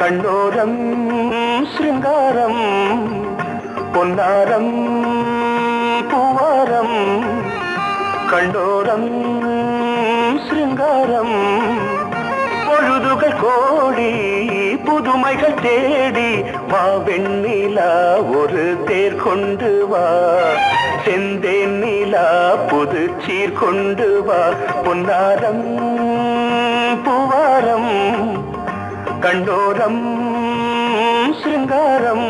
கண்ணோரம் சிருங்காரம் பொன்னாரம் பூவாரம் கண்ணோரம் சிருங்காரம் பொழுதுகள் கோடி புதுமைகள் தேடி வா வெண்ணிலா ஒரு தேர் கொண்டு வா செந்தேன் நிலா புது சீர் கொண்டு வா பொன்னாரம் பூவாரம் கண்டோரம் சிருங்காரம்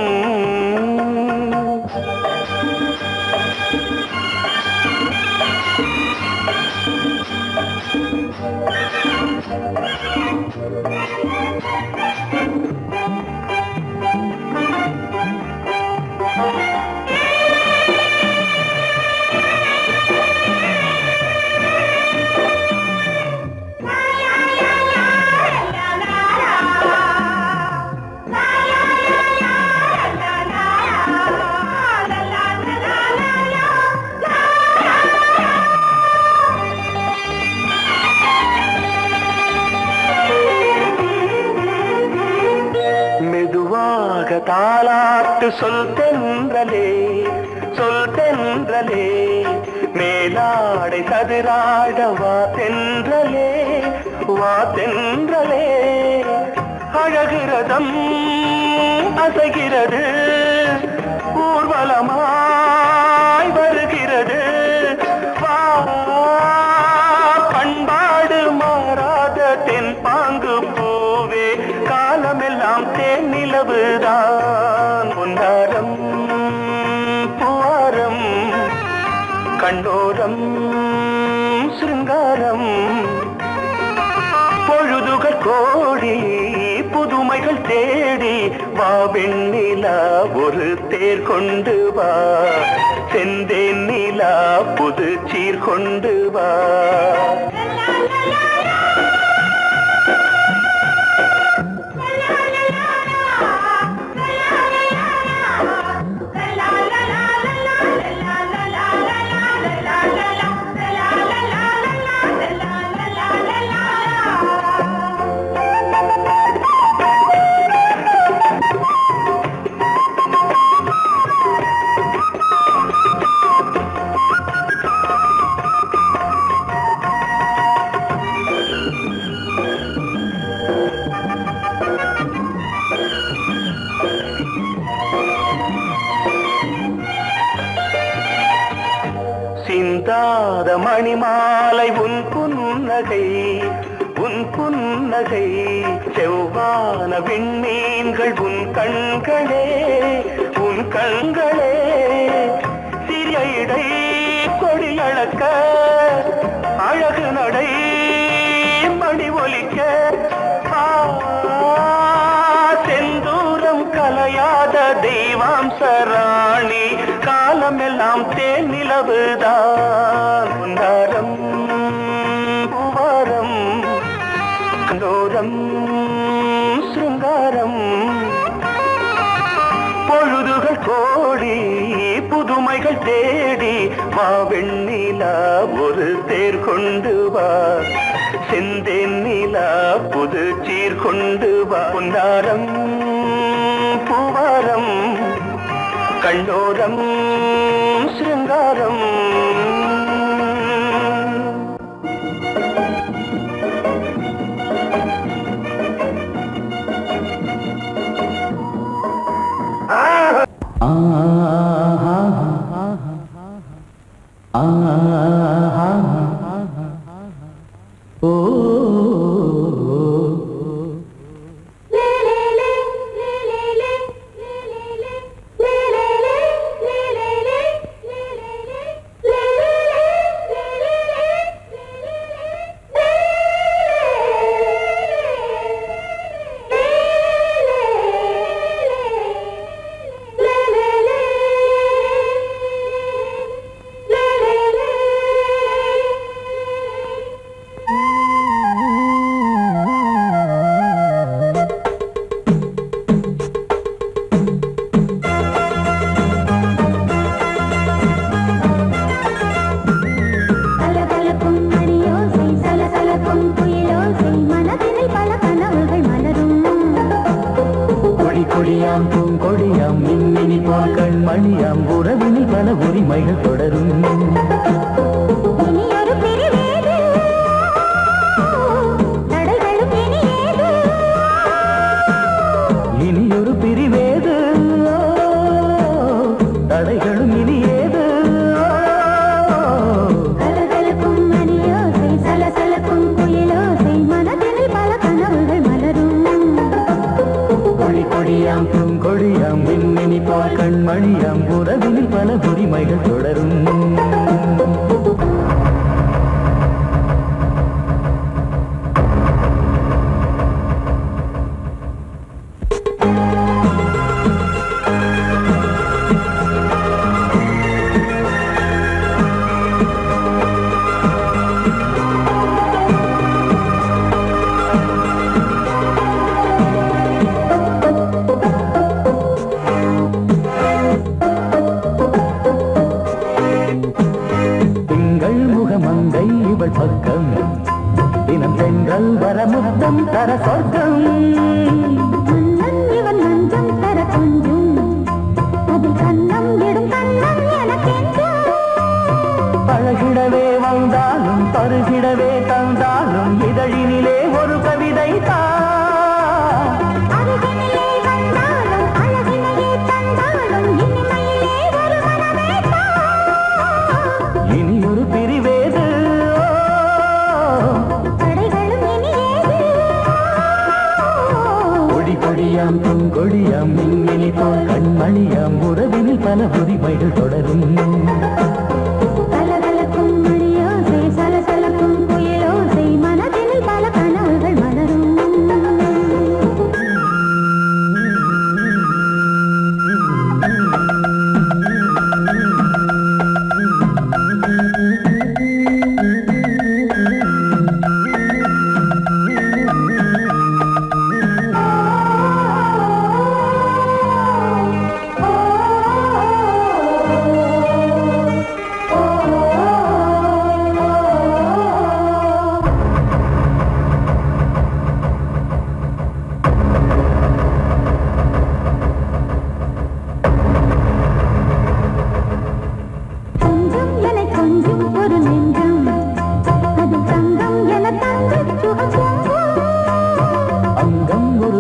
தாலாட்டு சொல் தென்றலே சொல் தென்றலே மேலாடை சதுராட வா தென்றலே வா தென்றலே அழகிறதம் அசைகிறது ஊர்வலமாய் வருகிறது வா பண்பாடு மாறாத தென் பாங்கு பூவே காலமெல்லாம் தேன் நிலவுதான் பொன்னாரம் பூவாரம் கண்ணோரம் சிருங்காரம் பொழுதுகள் கோடி புதுமைகள் தேடி வா வெண்ணிலா ஒரு தேர் கொண்டு வா செந்தேன் நிலா புது சீர் கொண்டு வா சிந்தாத மணிமாலை உன் புன்னகை செவ்வான விண்மீன்கள் உன் கண்களே சிறிய இடை கொடியளக்க அழகு நடை மணி ஒலிக்க செந்தூரம் கலையாத தெய்வாம்சராணி காலமெல்லாம் தேன் நிலவுதான் பொன்னாரம் பூவாரம் கண்டோரம் சிருங்காரம் பொழுதுகள் கோடி புதுமைகள் தேடி வா வெண்ணிலா ஒரு தேர் கொண்டு வா செந்தேன் நிலா புது சீர் கொண்டு வா பொன்னாரம் பூவாரம் கண்டோரம் சிருங்காரம் கொடியாம் பூங்கொடியாம் மின்மினி போல் கண்மணியாம் உறவினில் பல உரிமைகள் தொடரும். இனியொரு பிரிவேது தடைகளும் இனியேது. கலகலக்கும் மணியோசை சலசலக்கும் குயிலோசை மனதில் பல கனவுகள் மலரும். கொடியாம் பூங்கொடியாம் மின்மினி போல் கண்மணியாம் உறவினில் பல உரிமைகள் தொடரும். மங்கை இவள் பக்கம் தினம் சென்றல் வர முத்தம் தர சொர்க்கம். இவன் மஞ்சம் தர கொஞ்சம் அதில் கண்ணம் இடும் கண்ணம் எனக்கென்றும். பழகிடவே வந்தாலும் பருகிடவே தந்தாலும் இதழினிலே ஒரு கவிதை தான். அருகினிலே வந்தாலும் அழகினையே தந்தாலும் இனிமையிலே ஒரு மனமே தான். இனி ஒரு பிரிவேது தடைகளும் இனியேது. கொடியாம் பூங்கொடியாம் மின்மினி போல் கண்மணியாம் உறவினில் பல உரிமைகள் தொடரும். கலகலக்கும் மணியோசை சலசலக்கும் குயிலோசை மனதில் பல கனவுகள் மலரும்.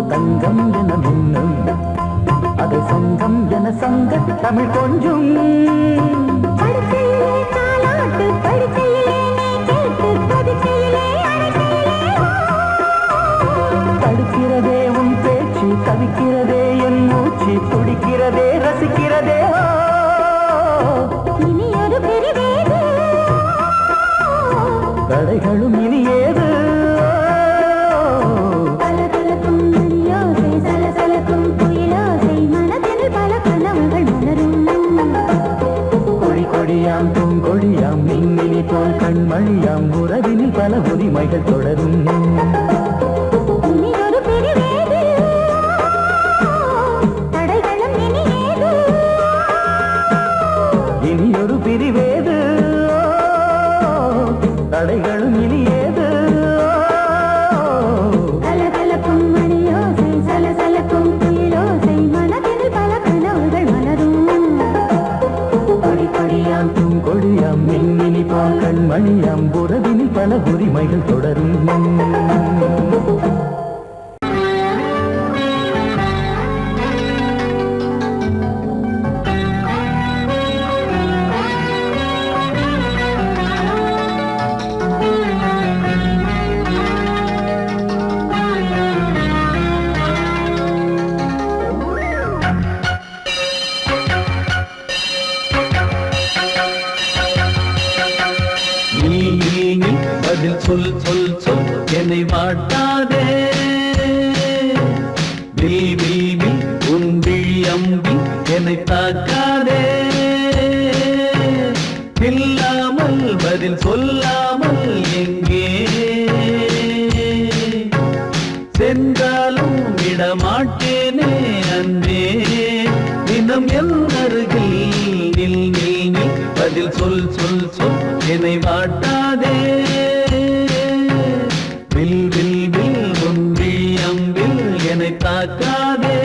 தங்கம் என மின்னும் அது சங்கம் என சங்க தமிழ் கொஞ்சம். தடுக்கிறதே உன் பேச்சு தவிக்கிறதே என் மூச்சு துடிக்கிறதே ரசிக்கிறதே. இனியொரு பிரிவேது தடைகளும் இனியேது. கொடியாம் பூங்கொடியாம் மின்மினி போல் கண்மணியாம் உறவினில் பல உரிமைகள் தொடரும். இனியொரு பிரிவேது தடைகளும் இனியேது. இனியொரு பிரிவேது தடைகளும் இனியேது. கலகலக்கும் மணியோசை சலசலக்கும் குயிலோசை மனதில் பல கனவுகள் மலரும். கொடியாம் பூங்கொடியாம் மின்மினி போல் கண்மணியாம் உறவினில் பல உரிமைகள் தொடரும். பதில் சொல் சொல் சொல் என்னை வாட்டாதே. வில் வில் வில் உன் விழி அம்பி என்னை தாக்காதே. இல்லாமல் பதில் சொல்லாமல் எங்கே சென்றாலும் விடமாட்டேனே அன்பே. தினம் என் அருகில் நில் நில் நில் பதில் சொல் சொல் சொல் என்னை வாட்டாதே. வில் வில் வில் உன் விழி அம்பில் என்னை தாக்காதே.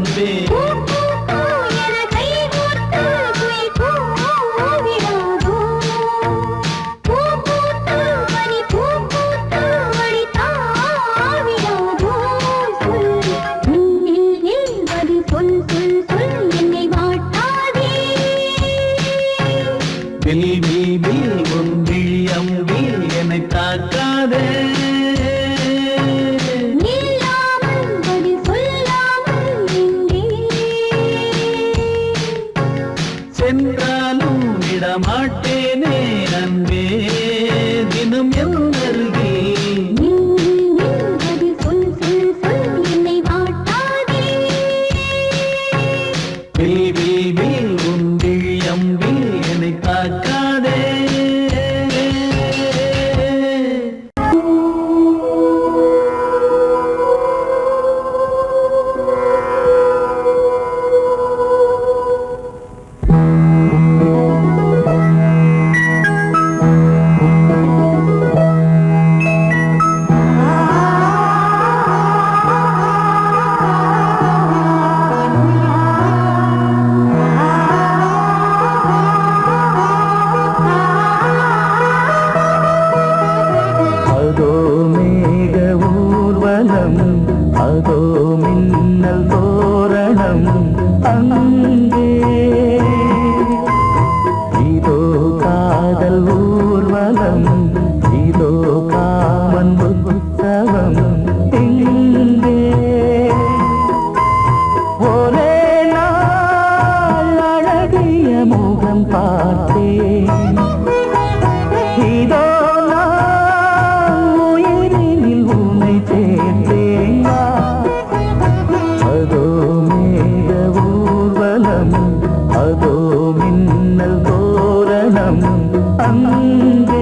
அன்பே பூ பூ பூ என கை கோர்த்து குயில் கூவிடாதோ பூ பூத்து மணி பூ பூத்து மணி தாவிடாதோ சொல் நில் சொல் சொல் சொல் என்னை வாட்டாதே வில் வில் வில் உன் விழி அம்பி என்னை தாக்காதே நில்லாமல் பதில் சொல்லாமல் நின்றே சென்றாலும் விடமாட்டேனே அன்பே தினம் என் அருகில் பதில் சொல் சொல் சொல் என்னை வாட்டாதே வில் வில் வில் உன் விழி அம்பி என்னை தாக்காதே அதோ மேக ஊர்வலம் அதோ மின்னல் தோரணம் அங்கே இதோ காதல் ஊர்வலம் இதோ காமன் உற்சவம் இங்கே ஒரே நாள் அழகிய முகம் பார்த்தேன் இதோ நான் உயிரினில் உன்னை சேர்த்தேன் அதோ மேக ஊர்வலம் அதோ மின்னல் தோரணம் அங்கே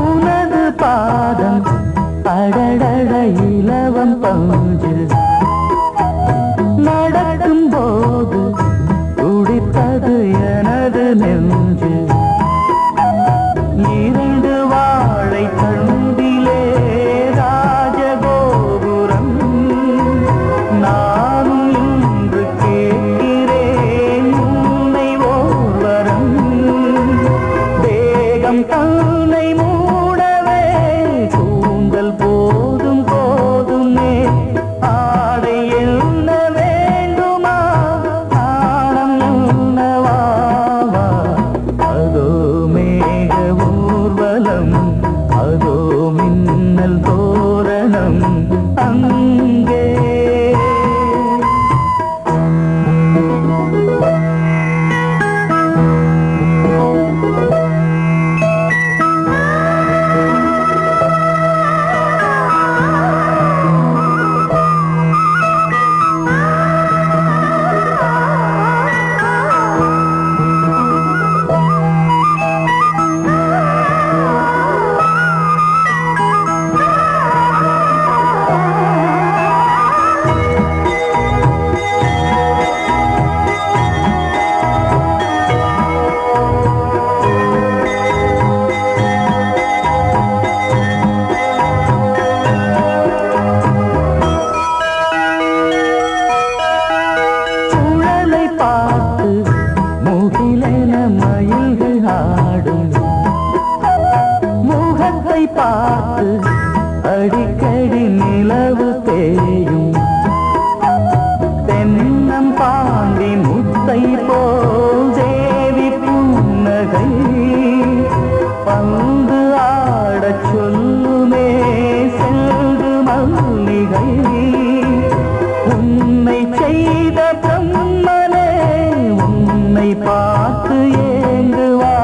உனது பாதம் அடடட இலவம் பஞ்சு நடக்கும் போது துடித்தது எனது நெஞ்சு இரண்டு வாழை தண்டிலே ராஜகோபுரம் நானும் இன்று கேட்கிறேன் உன்னை ஓர்வரம் தேகம் தன்னை மூடவே கூந்தல் போதும் போதுமே ஆடை என்ன வேண்டுமா ஆடம் என்னவாவா அதோ மேக ஊர்வலம் அதோ மின்னல் தோரணம் அங்கே பார்த்து அடிக்கடி நிலவு தேயும் தென்னம் பாண்டி முத்தை போல் தேவி புன்னகை பந்து ஆடச் சொல்லுமே செல்கு மல்லிகை உன்னை செய்த பிரம்மனே உன்னை பார்த்து ஏங்குவா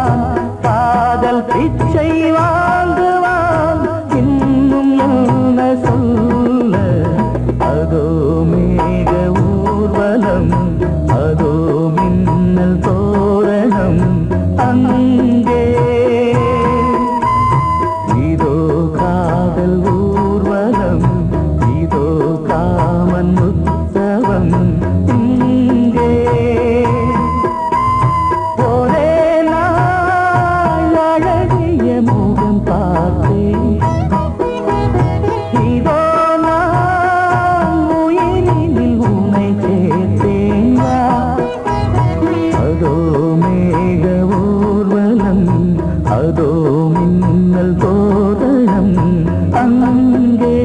அதோ மின்னல் தோரணம் அங்கே.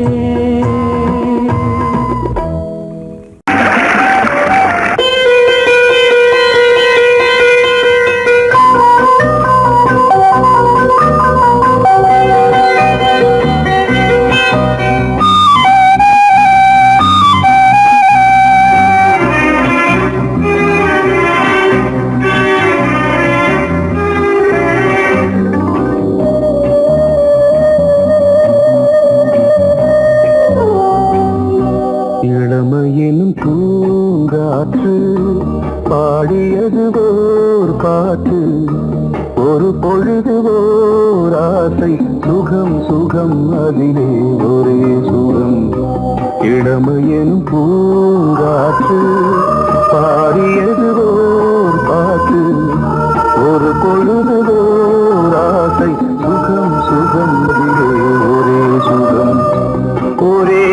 இளமையினும் பூங்காற்று பாடியது ஓர் பாட்டு, ஒரு பொழுது ஓர் ஆசை, சுகம் சுகம் அதிலே ஒரே சுகம். இளமையினும் பூங்காற்று பாடியது ஓர் பாட்டு, ஒரு பொழுது ஓர் ஆசை, சுகம் சுகம் அதிலே ஒரே சுகம். ஒரே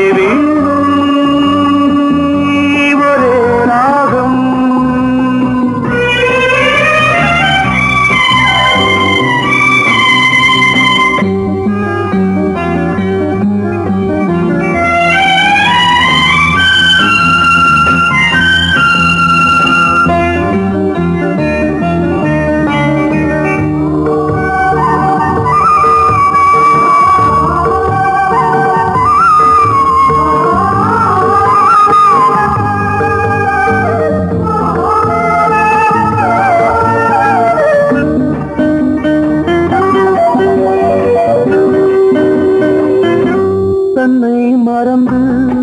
மறந்து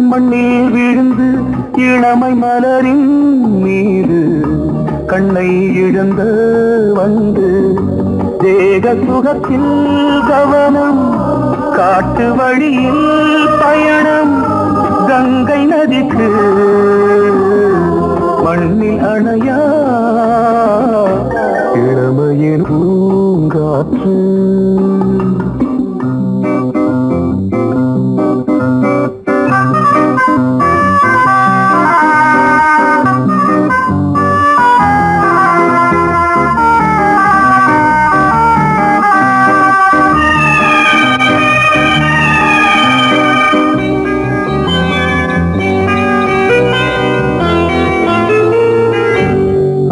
மண்ணில் விழுந்து இளமை மலரின் மீது கண்ணை இழந்த வந்து தேக சுகத்தில் கவனம், காட்டு வழியில் பயணம், கங்கை நதிக்கு மண்ணில் அணையா இளமையின் பூங்காற்று.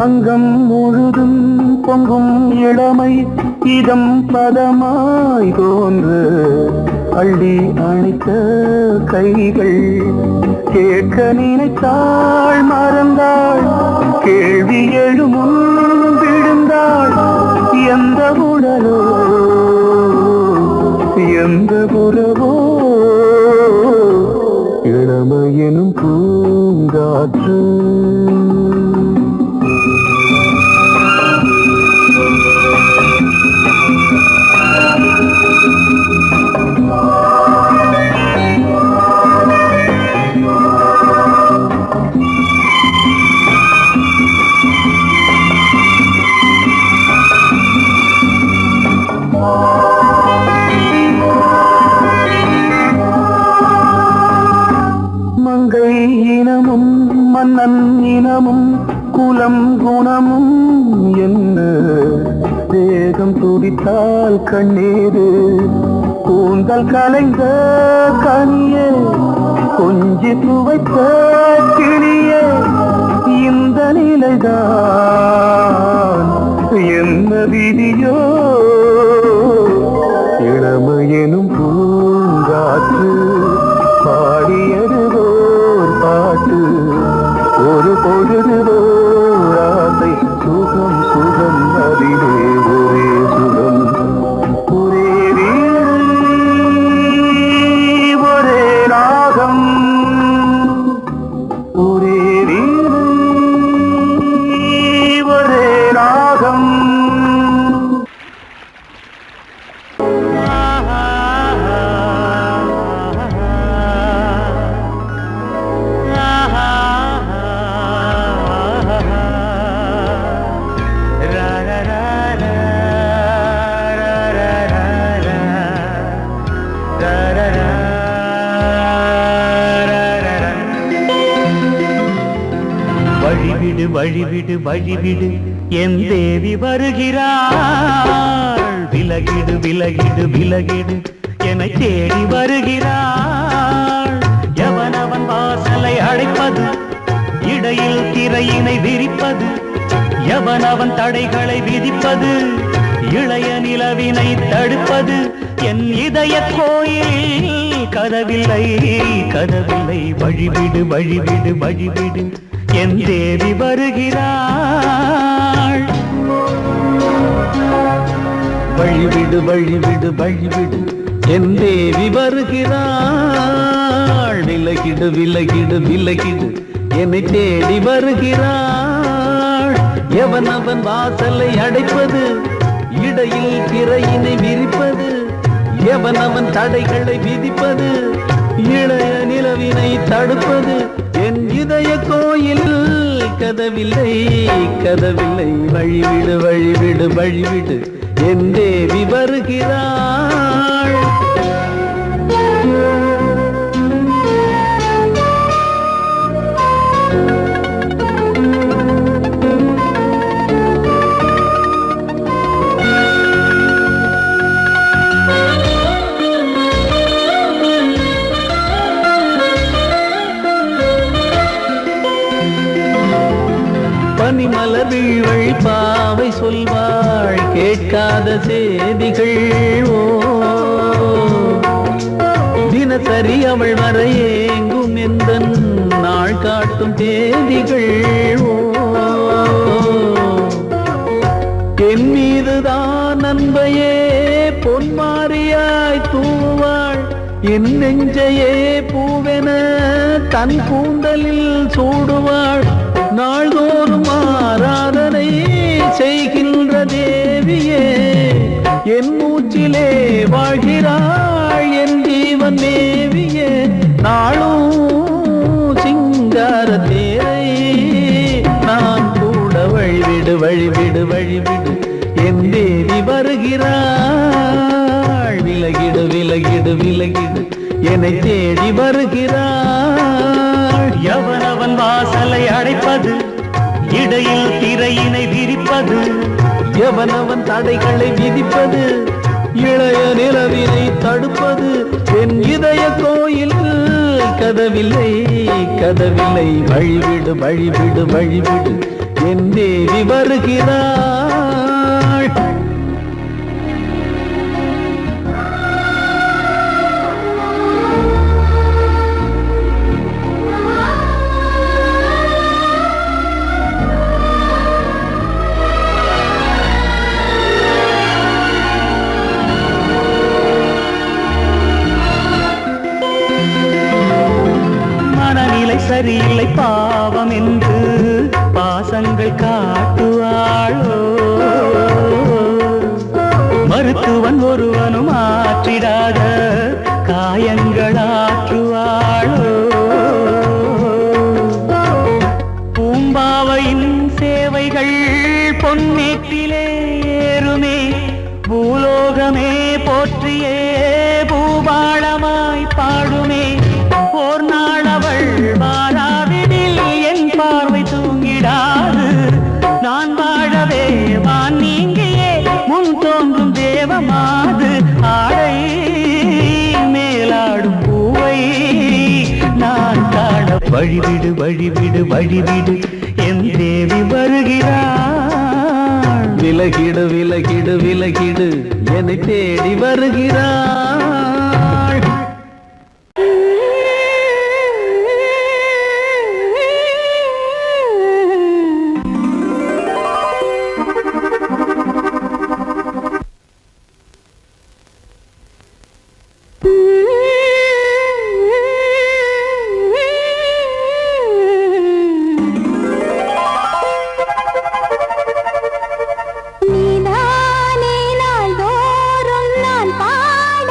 அங்கம் முழுதும் பொங்கும் இளமை இதம் பதமாய் தோன்று, அள்ளி அணைத்த கைகள் கேட்க நினைத்தாள் மறந்தாள், கேள்வி எழுமுன் விழுந்தாள். எந்த உடலோ எந்த புறவோ இளமையெனும் பூங்காற்று. மங்கை இனமும் மன்னன் இனமும் குலம் குணமும் என்ன, தேகம் துடித்தால் கண்ணீரு, கூந்தல் கலைந்த கனியே, கொஞ்சி துவைத்த கிளியே, இந்த நிலைதான் என்ன விதியோ. இளமையெனும் பூங்காற்று பாடியது ஓர் பாட்டு, ஒரு பொழுது ஓர் ஆசை, சுகம் சுகம் அதிலே ஒரே சுகம். ஒரே வீடு ஒரே ராகம், ஒரே வீடு ஒரே ராகம். வழிவிடு வழிவிடு வழிவிடு என் தேவி வருகிறாள். விலகிடு விலகிடு விலகிடு என்னை தேடி வருகிறாள். எவனவன் வாசலை அடைப்பது, இடையில் திரையினை விரிப்பது, எவனவன் தடைகளை விதிப்பது, இளைய நிலவினை தடுப்பது, என் இதய கோயில் கதவில்லை கதவில்லை. வழிவிடு வழிவிடு வழிவிடு என் தேவி வருகிறாள். வழிவிடு வழிவிடு வழிவிடு என் தேவி வருகிறாள். விலகிடு விலகிடு விலகிடு என்னை தேடி வருகிறாள். எவனவன் வாசலை அடைப்பது, இடையில் திரையினை விரிப்பது, எவனவன் தடைகளை விதிப்பது, இளைய நிலவினை தடுப்பது, என் இதய கோயில் கதவில்லை கதவில்லை. வழிவிடு வழிவிடு வழிவிடு என் தேவி வருகிறாள். பனிமலர் வீழ்வழி பாவை சொல்வாள் கேட்காத செய்திகள். ஓ தினசரி அவள் வர ஏங்கும் எந்த நாள் காட்டும் தேதிகள். ஓ என் மீதுதான் அன்பையே பொன்மாரியாய் தூவாள். என் நெஞ்சையே பூவென தன் கூந்தலில் சூடுவாள். நாள்தோறும் ஆராதனை செய்கின்ற தேவியே, என் மூச்சிலே வாழ்கிறாள் என் ஜீவன் தேவியே. நாளும் சிங்கார தேரை நான் கூட வழிவிடு வழிவிடு வழிவிடு என் தேவி வருகிறாள். விலகிடு விலகிடு விலகிடு என்னை தேடி வருகிறாள். எவனவன் வாசலை அடைப்பது, இடையில் திரையினை விரிப்பது, எவனவன் தடைகளை விதிப்பது, இளைய நிலவினை தடுப்பது, என் இதய கோயில் கதவில்லை கதவில்லை. வழிவிடு வழிவிடு வழிவிடு என் தேவி வருகிறாள். சரியில்லை பாவம் என்று பாசங்கள் காட்டுவாளோ. மருத்துவன் ஒருவனும் ஆற்றிடாத காயங்களாற்றுவாளோ. பூம்பாவையின் சேவைகள் பொன்னேற்றிலே ஏறுமே, பூலோகமே போற்றியே பூபாளமாய் பாடுமே. ஓர் நாள் அவள் வாராவிடில் என் பார்வை தூங்கிடாது. நான் வாழவே வான் நீங்கியே முன் தோன்றும் தேவமாது. ஆடை மேலாடும் பூவை நான் காண வழிவிடு வழிவிடு வழிவிடு என் தேவி வருகிறாள். விலகிடு விலகிடு விலகிடு என்னை தேடி வருகிறாள். நீதானே நாள்தோறும் நான் பாட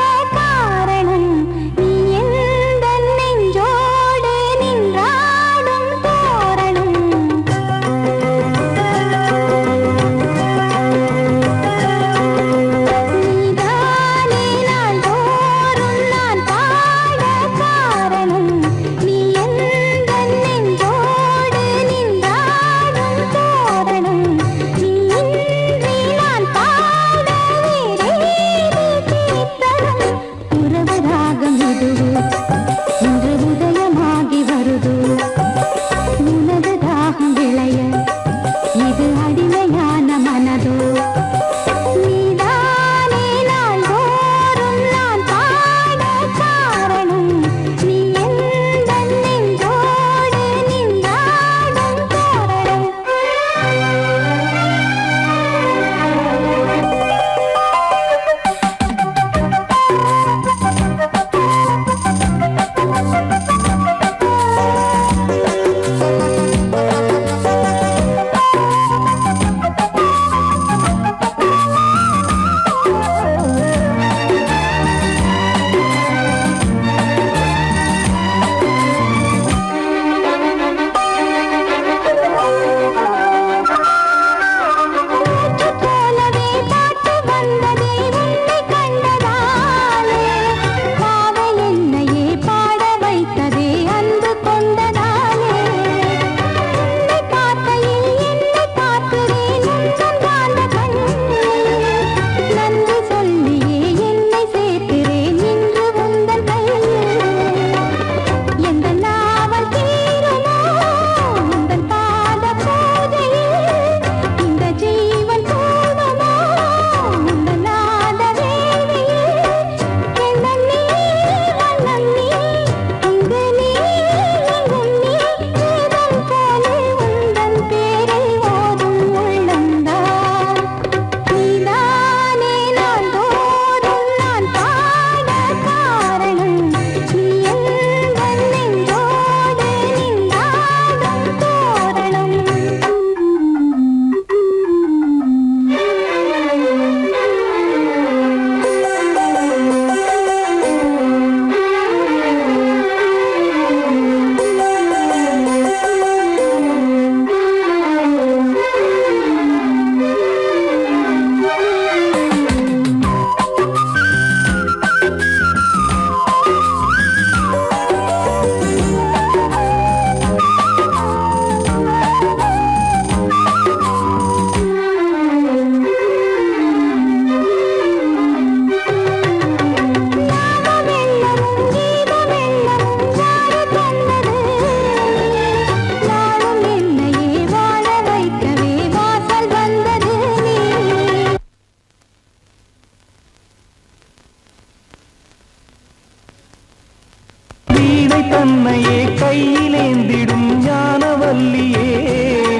கையிலேந்திடும் ஞானவல்லியே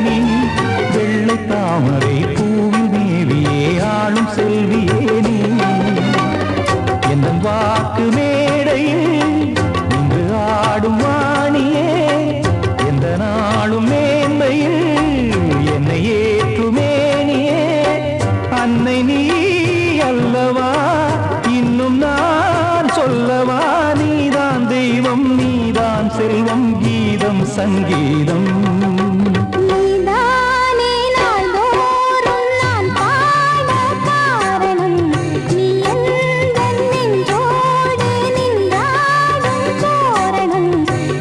நீ வெள்ளை தாமரை பூவில் தேவியே ஆளும் செல்வியே நீ எந்த வாக்கு மேடையில் இன்று ஆடும் வாணியே எந்த நாளும் மேன்மையில் என்னை ஏற்றுமேனியே அன்னை நீ அல்லவா இன்னும் நான் சொல்லவா நீதான் தெய்வம் நீதான் செல்வம் கீதம் சங்கீதம் நீதானே நாள்தோறும் நான் பாட காரணம் நீ எந்தன் நெஞ்சோடு நின்றாடும் தோரணம்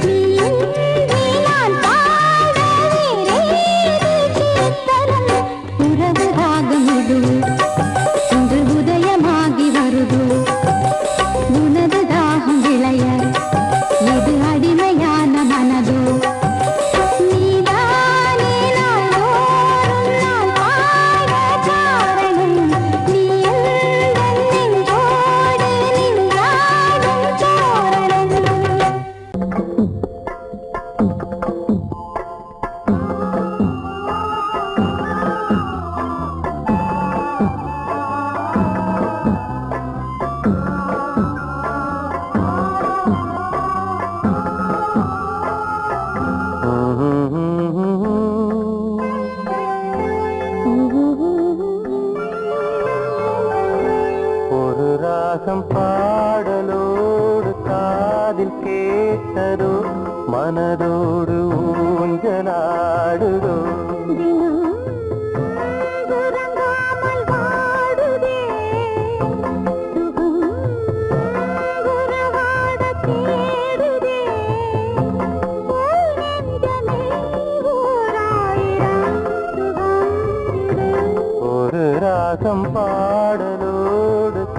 நீ இன்றி நான் பாட வேறேது கீர்த்தனம் உறவு ராகம் இது இன்று உதயமாகி வருது உனது தாகம் விளைய இது அடிமையான மனதோ நீதானே நாள்தோறும் நான் பாட காரணம் நீ எந்தன் நெஞ்சோடு நின்றாடும் தோரணம் ஒரு ராகம் பாடலோடு காதில் கேட்டதோ மனதோடு ஊஞ்சலாடுதோ தினம் உறங்காமல் வாடுதே சுகம் உறவாடத் தேடுதே போல் நெஞ்சமே ஓராயிரம் சுகம் இது ஒரு ராகம் பாடலோடு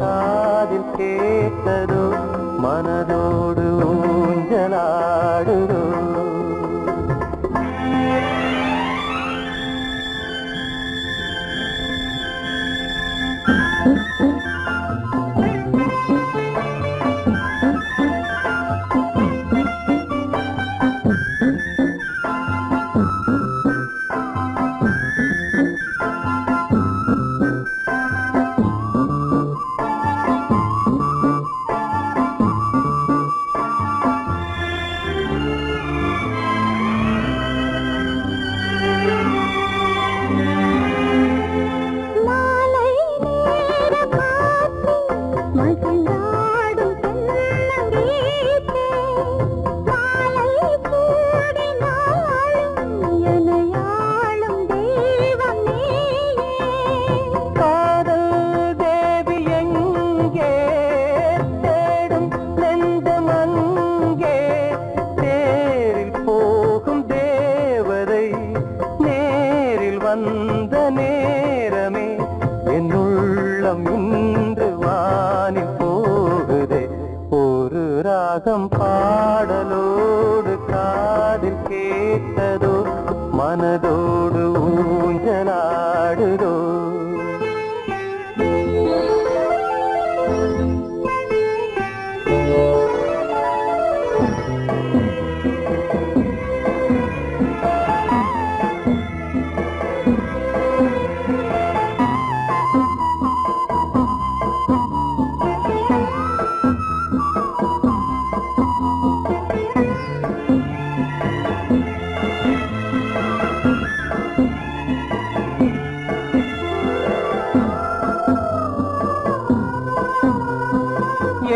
காதில் கேட்டதோ மனதோடு ஊஞ்சலாடுதோ மாலை நேர காற்று மகிழ்ந்தாடும் தென்னங்கீற்றே மாலை சூடினாலும் எனையாளும் தெய்வம் நீயே காதல் தேவி எங்கே தேடும் நெஞ்சம் அங்கே தேரில் போகும் தேவதை நேரில் வந்த நேரமே என் உள்ளம் இன்று வானில் போகுதே ஒரு ராகம் பாடலோடு காதில் கேட்டதோ மனதோடு ஊஞ்சலாடுதோ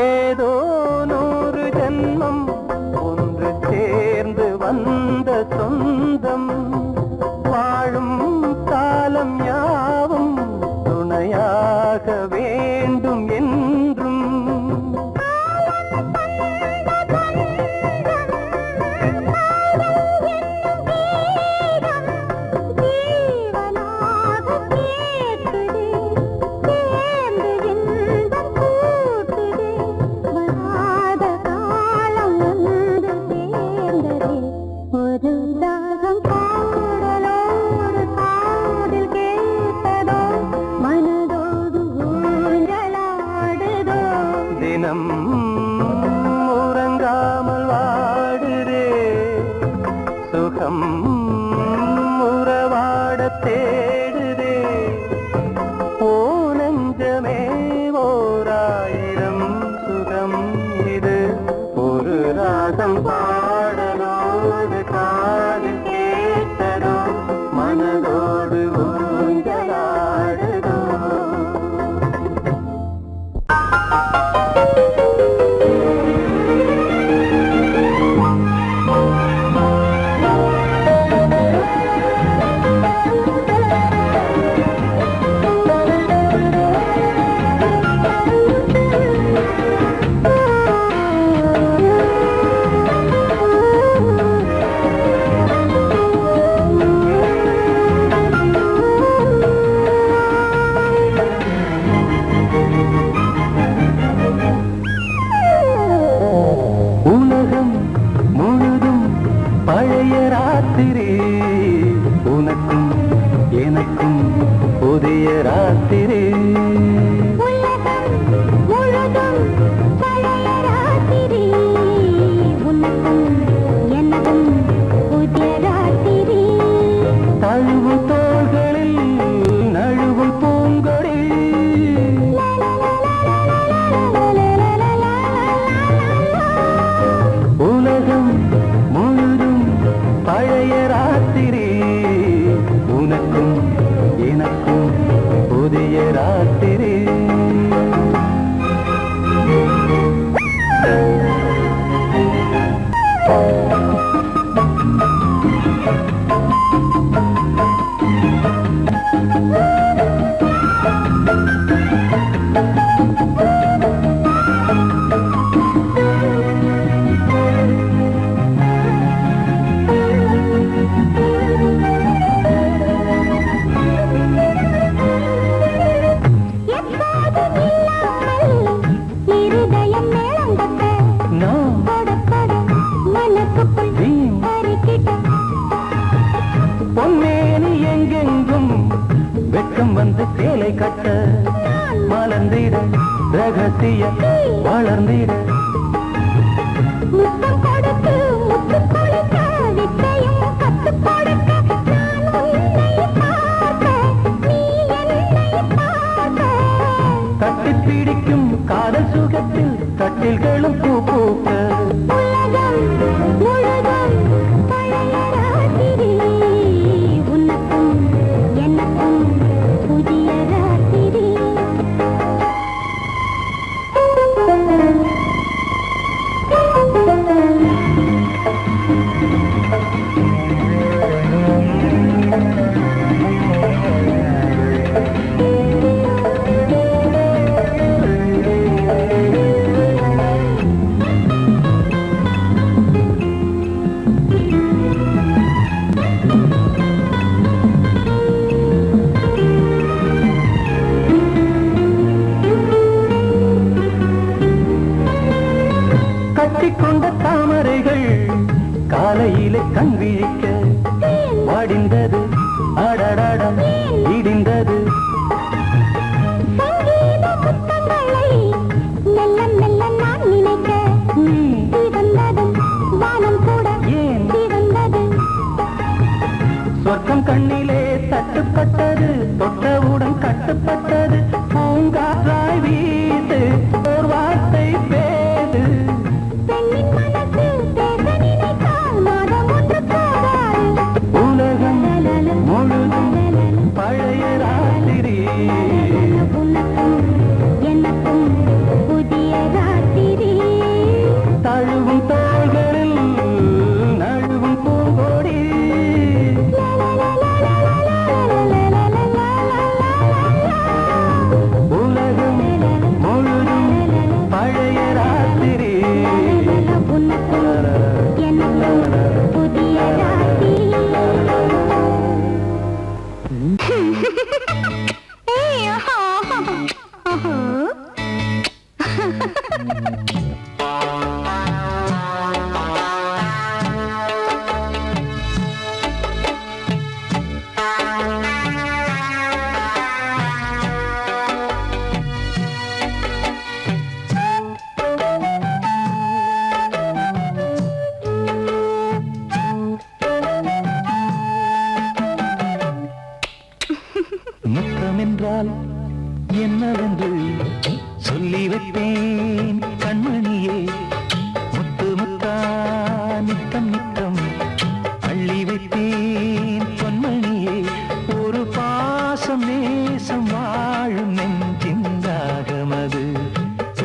ஏதோ 100 ஜென்மம் ஒன்று சேர்ந்து வந்த சொந்தம் வாழும் காலம் யாவும் துணையாக வேண்டும் என்றும் ஜீவனாக கேட்குதே சேர்ந்து இன்பம் கூட்டுதே வராத காலம் ஒன்று சேர்ந்ததே ஒரு தாகம் பாடலோடு காதில் கேட்டதோ மனதோடு ஊஞ்சலாடுதோ தினம் உறங்காமல் வாடுதே மலர்ந்திட ரகசிய வளர்ந்திட முத்தம் கொடுத்து முத்து கொடுக்க வித்தையும் கத்து கொடுக்க நான் உன்னை பார்க்க நீ என்னை பார்க்க தட்டி பிடிக்கும் காதல் சுகத்தில் கட்டில்களும் பூ பூக்க உலகம் முழுதும் பழைய ராத்திரி உனக்கும் எனக்கும் புதிய ராத்திரி கட்டிக்கொண்ட தாமரைகள் காலையிலே கண் விழிக்க வாடிந்தது அடடடம் இடிந்தது சங்கீத முத்தங்களை மெல்ல மெல்ல நான் நினைக்க சிவந்ததும் வானம் கூட ஏன் சிவந்தது சொர்க்கம் கண்ணிலே தட்டுப்பட்டது தொட்டவுடன் கட்டுப்பட்டது பூங்காற்றாய் வீசு ஒரு வார்த்தை பேசு பெண்ணின் மனசு பேச நினைத்தால் மாதம் ஒன்று போதாது உலகம் முழுதும் பழைய ராத்திரி உனக்கும் எனக்கும் புதிய ராத்திரி தழுவும் தோள்களில் நழுவும் பூங்கோடி உலகம் முழுதும் பழைய ராத்திரி உனக்கும் எனக்கும் புதிய ராத்திரி ஏய் ஆஹா ஆஹா முத்தம் என்றால் என்னவென்று சொல்லி வைப்பேன் கண்மணியே முத்து முத்தா நித்தம் நித்தம் அள்ளி வைப்பேன் பொன்மணியே ஒரு பாசம் நேசம் வாழும் நெஞ்சின் ராகமது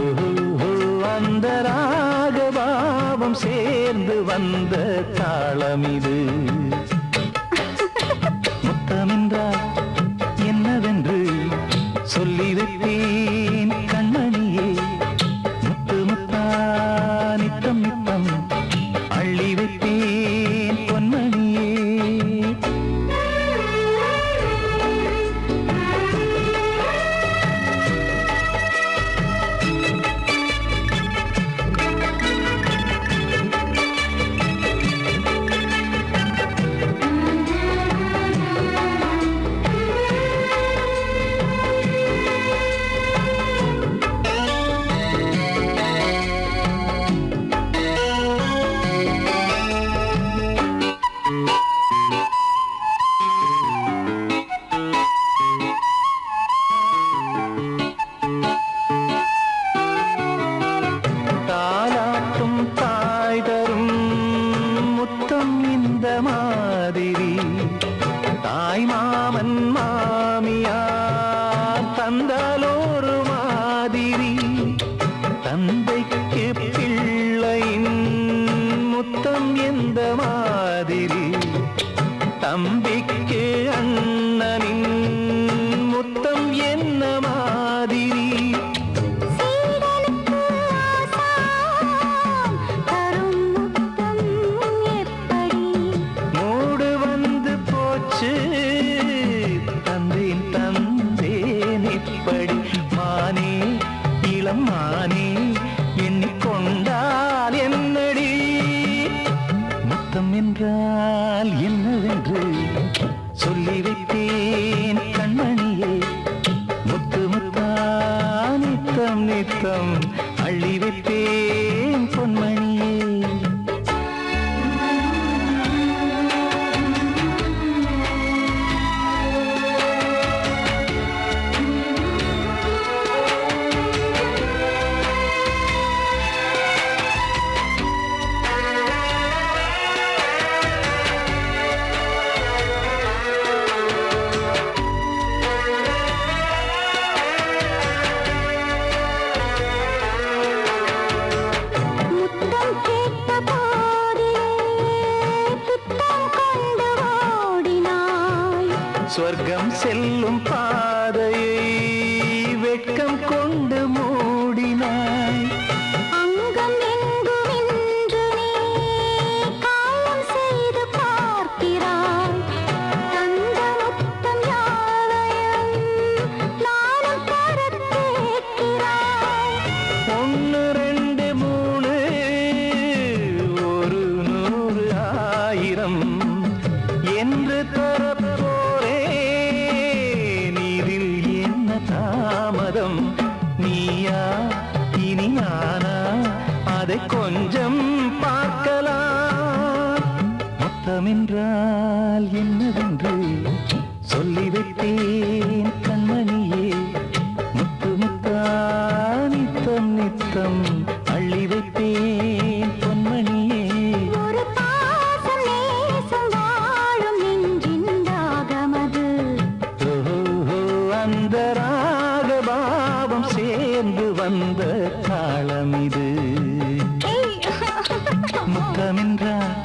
ஓஹோ அந்த ராகபாவம் சேர்ந்து வந்த தாளம் இது முத்தமென்றால் என்னவென்று சொல்லி வைப்பேன் கண்மணியே முத்து முத்தா நித்தம் நித்தம் அள்ளி வைப்பேன் பொன்மணியே தாலாட்டும் தாய் தரும் முத்தம் இந்த மாதிரி தாய் மாமன் மாமியார் தந்தாலோரு மாதிரி தந்தைக்கு பிள்ளையின் முத்தம் எந்த மாதிரி தம்பிக்கு அண்ணனின் முத்தம் என்ன மாதிரி சீடனுக்கு ஆசான் தரும் முத்தம் எப்படி மூடு வந்து போச்சு தந்தேன் தந்தேன் இப்படி மானே இளம் மானே எண்ணிக்கொண்டால் என்னடி முத்தம் என்றால் என்னவென்று சொல்லி வைத்தேன் கண்மணியே முத்து முத்தா நித்தம் நித்தம் அள்ளி வைப்பேன் பொன்மணியே. முத்தம் கேட்ட போதே துத்தம் கொண்டு ஓடினாய். சொர்க்கம் செல்லும் பாதையை வெட்கம் கொண்டு மூடினாய். அங்கம் எங்கும் இன்று நீ காயம் செய்து பார்க்கிறாய். தந்த முத்தம் யாவையும் நானும் தரக் கேட்கிறாய். ஒன்று ரெண்டு மூணு ஒரு நூறு ஆயிரம் என்று தரப்போரே. நீரில் என்ன தாமதம்? நீயா இனி நானா? அதை கொஞ்சம் பார்க்கலாம். மொத்தமென்றால் என்னவென்று சொல்லி வைத்தேன் கண்மணியே. முத்து முத்தா நித்தம் நித்தம் அள்ளி வைப்பேன் பொன்மணியே. ஒரு பாசம் நேசம் வாழும் நெஞ்சின் ராகமது. ஓஹோ, அந்த ராகபாவம் சேர்ந்து வந்த தாளம் இது. முத்தமென்றால்